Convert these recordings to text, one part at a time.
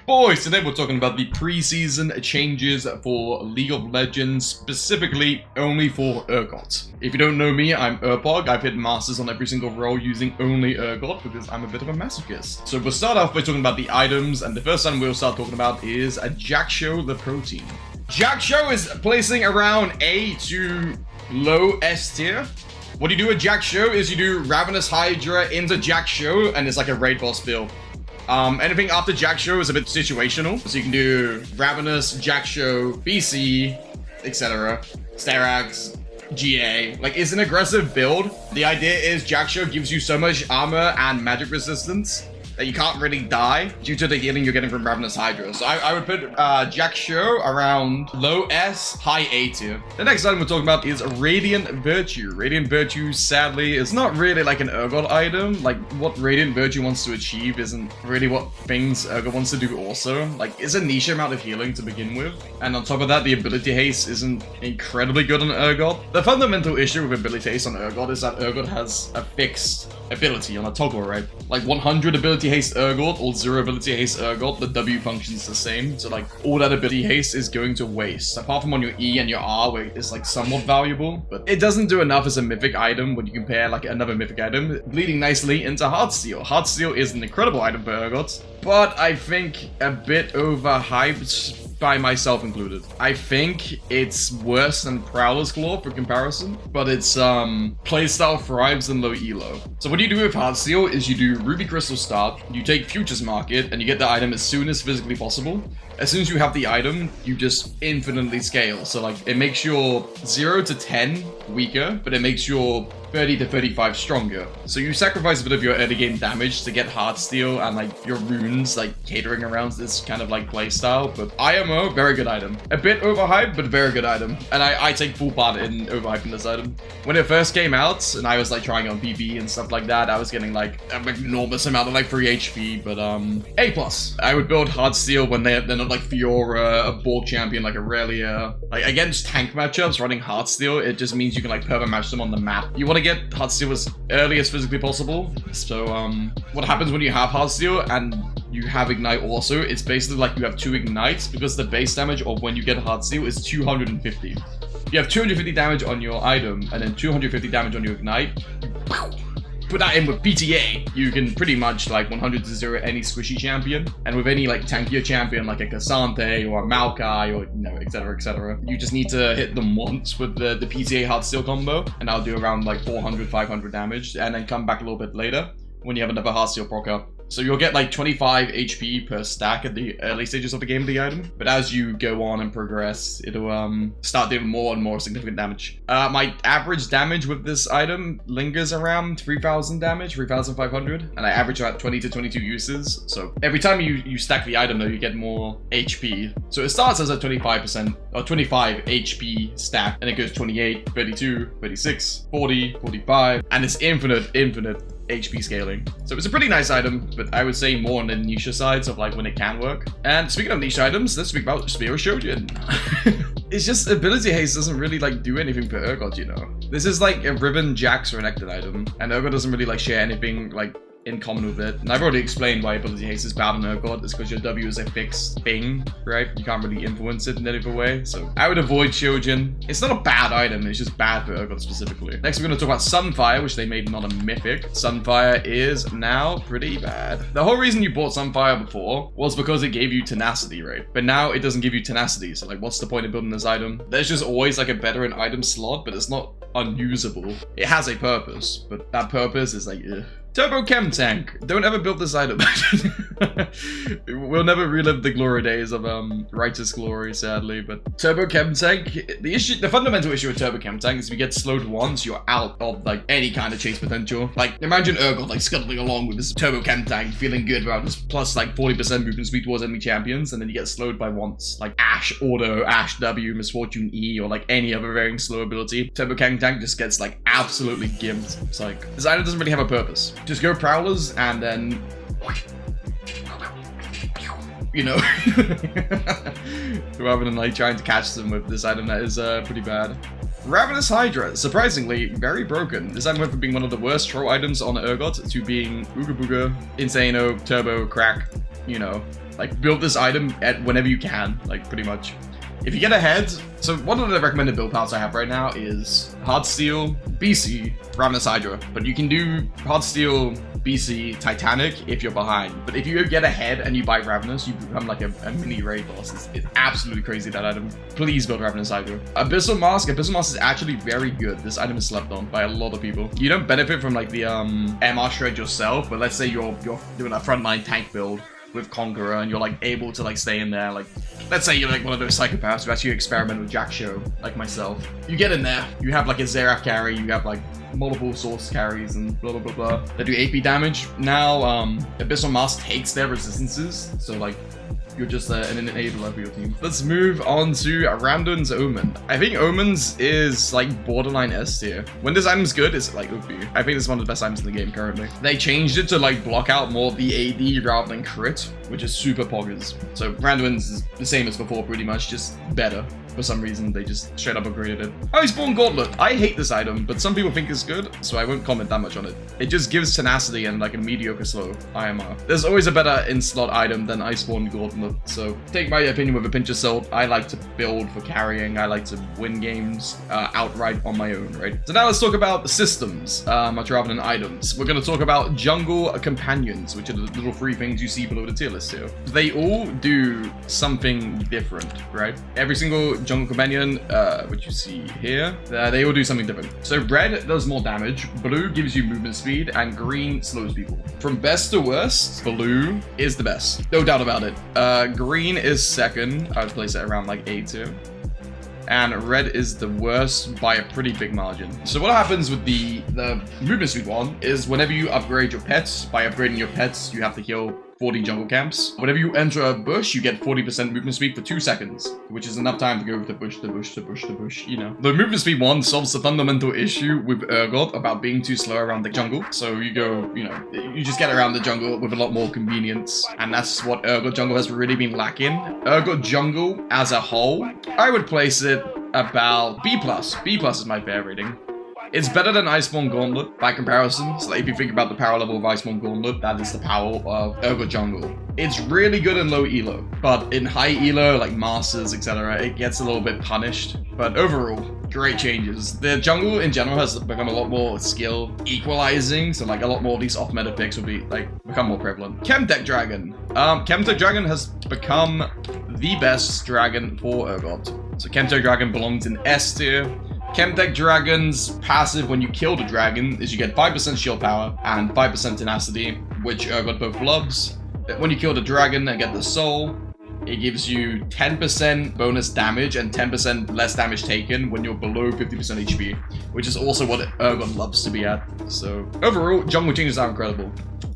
Boys, today we're talking about the preseason changes for League of Legends, specifically only for Urgot. If you don't know me, I'm Urpog. I've hit masters on every single role using only Urgot because I'm a bit of a masochist. So we'll start off by talking about the items, and the first one we'll start talking about is a Jackshow the Protein. Jackshow is placing around A to low S tier. What you do with Jackshow is you do Ravenous Hydra into Jackshow, and it's like a raid boss build. Anything after Jackshow is a bit situational. So you can do Ravenous, Jackshow, BC, etc. Sterax, GA. Like, it's an aggressive build. The idea is Jackshow gives you so much armor and magic resistance that you can't really die due to the healing you're getting from Ravenous Hydra. So I would put Jackshow around low S, high A tier. The next item we're talking about is Radiant Virtue. Radiant Virtue, sadly, is not really like an Urgot item. Like, what Radiant Virtue wants to achieve isn't really what things Urgot wants to do also. Like, it's a niche amount of healing to begin with. And on top of that, the ability haste isn't incredibly good on Urgot. The fundamental issue with ability haste on Urgot is that Urgot has a fixed ability on a toggle, right? Like 100 ability haste Urgot or 0 ability haste Urgot, the W functions the same. So like all that ability haste is going to waste. Apart from on your E and your R where it's like somewhat valuable, but it doesn't do enough as a mythic item when you compare like another mythic item, bleeding nicely into Heartsteel. Heartsteel is an incredible item for Urgot, but I think a bit overhyped by myself included. I think it's worse than Prowler's Claw for comparison, but its playstyle thrives in low elo. So what you do with Heartsteel is you do Ruby Crystal Start, you take Futures Market, and you get the item as soon as physically possible. As soon as you have the item, you just infinitely scale. So like, it makes your 0 to 10 weaker, but it makes your 30 to 35 stronger. So you sacrifice a bit of your early game damage to get Heartsteel and like your runes like catering around this kind of like playstyle. But IMO, very good item. A bit overhyped, but very good item. And I take full part in overhyping this item. When it first came out and I was like trying on PB and stuff like that, I was getting like an enormous amount of like free HP, but A+. I would build Heartsteel when they're not like Fiora, a Borg champion like Aurelia. Like against tank matchups, running Heartsteel, it just means you can like perma-match them on the map. You want to get Heartsteel as early as physically possible. So what happens when you have Heartsteel and you have Ignite also, it's basically like you have 2 Ignites because the base damage of when you get Heartsteel is 250. You have 250 damage on your item and then 250 damage on your Ignite. Put that in with PTA, you can pretty much like 100 to 0 any squishy champion, and with any like tankier champion like a Cassante or a Maokai or etc, you just need to hit them once with the PTA Heartsteel combo, and that'll do around like 400, 500 damage, and then come back a little bit later when you have another Heartsteel proc up. So you'll get like 25 HP per stack at the early stages of the game of the item. But as you go on and progress, it'll start doing more and more significant damage. My average damage with this item lingers around 3,000 damage, 3,500. And I average about 20 to 22 uses. So every time you stack the item though, you get more HP. So it starts as a 25% or 25 HP stack. And it goes 28, 32, 36, 40, 45. And it's infinite HP scaling. So it's a pretty nice item, but I would say more on the niche sides of like when it can work. And speaking of niche items, let's speak about Spear of Shojin. It's just ability haste doesn't really like do anything for Urgot, you know. This is like a Riven Jax Renekton item, and Urgot doesn't really like share anything like in common with it. And I've already explained why ability haste is bad on Urgot. It's because your W is a fixed thing, right? You can't really influence it in any other way. So I would avoid Shojin. It's not a bad item, it's just bad for Urgot specifically. Next, we're going to talk about Sunfire, which they made not a mythic. Sunfire is now pretty bad. The whole reason you bought Sunfire before was because it gave you tenacity, right? But now it doesn't give you tenacity. So like, what's the point of building this item? There's just always like a better in item slot, but it's not unusable. It has a purpose, but that purpose is like, ugh. Turbo Chem Tank. Don't ever build this item. We'll never relive the glory days of Righteous Glory, sadly. But Turbo Chem Tank, the fundamental issue with Turbo Chem Tank is if you get slowed once, you're out of like any kind of chase potential. Like imagine Urgot like scuttling along with this Turbo Chem Tank, feeling good about this plus like 40% movement speed towards enemy champions, and then you get slowed by once. Like Ash Auto, Ash W, Misfortune E, or like any other varying slow ability. Turbo Chem Tank just gets like absolutely gimped. It's like this item doesn't really have a purpose. Just go Prowlers and then, you know, rather than like trying to catch them with this item that is pretty bad. Ravenous Hydra, surprisingly, very broken. This item went from being one of the worst troll items on Urgot to being Ooga Booga, Insano, Turbo, Crack. you know, like build this item at whenever you can, like pretty much. If you get ahead, so one of the recommended build paths I have right now is Hard Steel, BC, Ravenous Hydra. But you can do Hard Steel, BC, Titanic if you're behind. But if you get ahead and you buy Ravenous, you become like a mini raid boss. It's absolutely crazy, that item. Please build Ravenous Hydra. Abyssal Mask is actually very good. This item is slept on by a lot of people. You don't benefit from like the MR shred yourself, but let's say you're doing a frontline tank build with Conqueror and you're like able to like stay in there, like let's say you're like one of those psychopaths who actually experiment with Jack Show like myself. You get in there, you have like a Xerath carry, you have like multiple source carries and blah blah blah blah that do AP damage. Now Abyssal Mask takes their resistances, so like you're just an enabler for your team. Let's move on to Randon's Omen. I think Omen's is like borderline S tier. When this item's good, it's like OP. I think it's one of the best items in the game currently. They changed it to like block out more of the AD rather than crit, which is super poggers. So Randon's is the same as before pretty much, just better. For some reason, they just straight up upgraded it. Iceborne Gauntlet. I hate this item, but some people think it's good, so I won't comment that much on it. It just gives tenacity and like a mediocre slow IMR. There's always a better in-slot item than Iceborne Gauntlet, so take my opinion with a pinch of salt. I like to build for carrying. I like to win games outright on my own, right? So now let's talk about systems, much rather than items. We're going to talk about jungle companions, which are the little free things you see below the tier list here. They all do something different, right? Every single jungle companion, which you see here, they all do something different. So red does more damage, blue gives you movement speed, and green slows people. From best to worst, blue is the best, no doubt about it. Green is second. I would place it around like A tier. And red is the worst by a pretty big margin. So what happens with the movement speed one is whenever you upgrade your pets, by upgrading your pets, you have to heal 40 jungle camps. Whenever you enter a bush, you get 40% movement speed for 2 seconds, which is enough time to go with the bush, you know. The movement speed one solves the fundamental issue with Urgot about being too slow around the jungle. So you go, you know, you just get around the jungle with a lot more convenience, and that's what Urgot jungle has really been lacking. Urgot jungle as a whole, I would place it about B+. B+ is my fair rating. It's better than Iceborne Gauntlet by comparison. So if you think about the power level of Iceborne Gauntlet, that is the power of Urgot Jungle. It's really good in low elo, but in high elo, like Masters, etc., it gets a little bit punished. But overall, great changes. The jungle in general has become a lot more skill equalizing, so like a lot more of these off-meta picks will become more prevalent. Chemtech Dragon. Chemtech Dragon has become the best dragon for Urgot. So Chemtech Dragon belongs in S tier. Chemtech Dragon's passive when you kill the dragon is you get 5% shield power and 5% tenacity, which Urgot both loves. When you kill the dragon and get the soul, it gives you 10% bonus damage and 10% less damage taken when you're below 50% HP, which is also what Urgot loves to be at. So overall, jungle changes are incredible.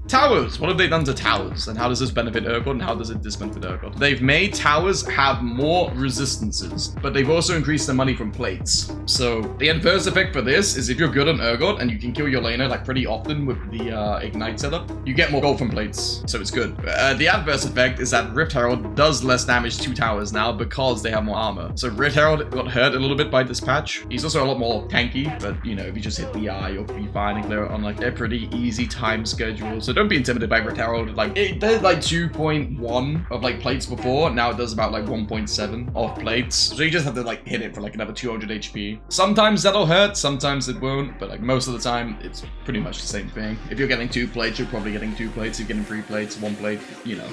Towers. What have they done to towers? And how does this benefit Urgot and how does it disbenefit Urgot? They've made towers have more resistances, but they've also increased the money from plates. So the adverse effect for this is if you're good on Urgot and you can kill your laner like pretty often with the Ignite setup, you get more gold from plates. So it's good. The adverse effect is that Rift Herald does less damage to towers now because they have more armor. So Rift Herald got hurt a little bit by this patch. He's also a lot more tanky, but you know, if you just hit the eye, you'll be fine and clear it on like a pretty easy time schedule. So don't be intimidated by Rift Herald. Like it did like 2.1 of like plates before. Now it does about like 1.7 of plates. So you just have to like hit it for like another 200 HP. Sometimes that'll hurt, sometimes it won't. But like most of the time, it's pretty much the same thing. If you're getting 2 plates, you're probably getting 2 plates. If you're getting 3 plates, 1 plate, you know.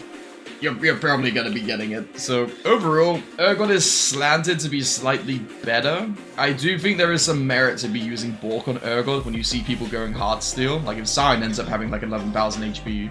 You're probably going to be getting it. So overall, Urgot is slanted to be slightly better. I do think there is some merit to be using Bork on Urgot when you see people going hard steel. Like if Siren ends up having like 11,000 HP,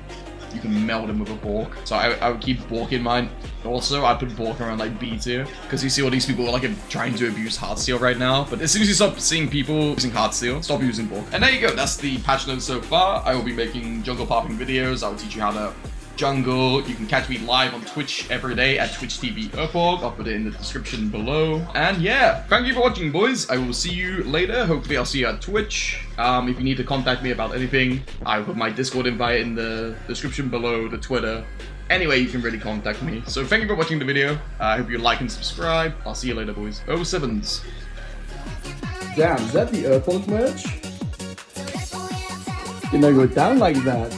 you can melt him with a Bork. So I would keep Bork in mind. Also, I'd put Bork around like B tier, because you see all these people like trying to abuse hard steel right now. But as soon as you stop seeing people using hard steel, stop using Bork. And there you go. That's the patch notes so far. I will be making jungle popping videos. I will teach you how to jungle. You can catch me live on Twitch every day at Twitch TV Urpog. I'll put it in the description below. And yeah, thank you for watching, boys. I will see you later. Hopefully I'll see you at Twitch. If you need to contact me about anything, I will put my Discord invite in the description below, the Twitter. Anyway, you can really contact me. So thank you for watching the video. I hope you like and subscribe. I'll see you later, boys. 07s. Damn, is that the Urpog merch? Didn't know you were down like that.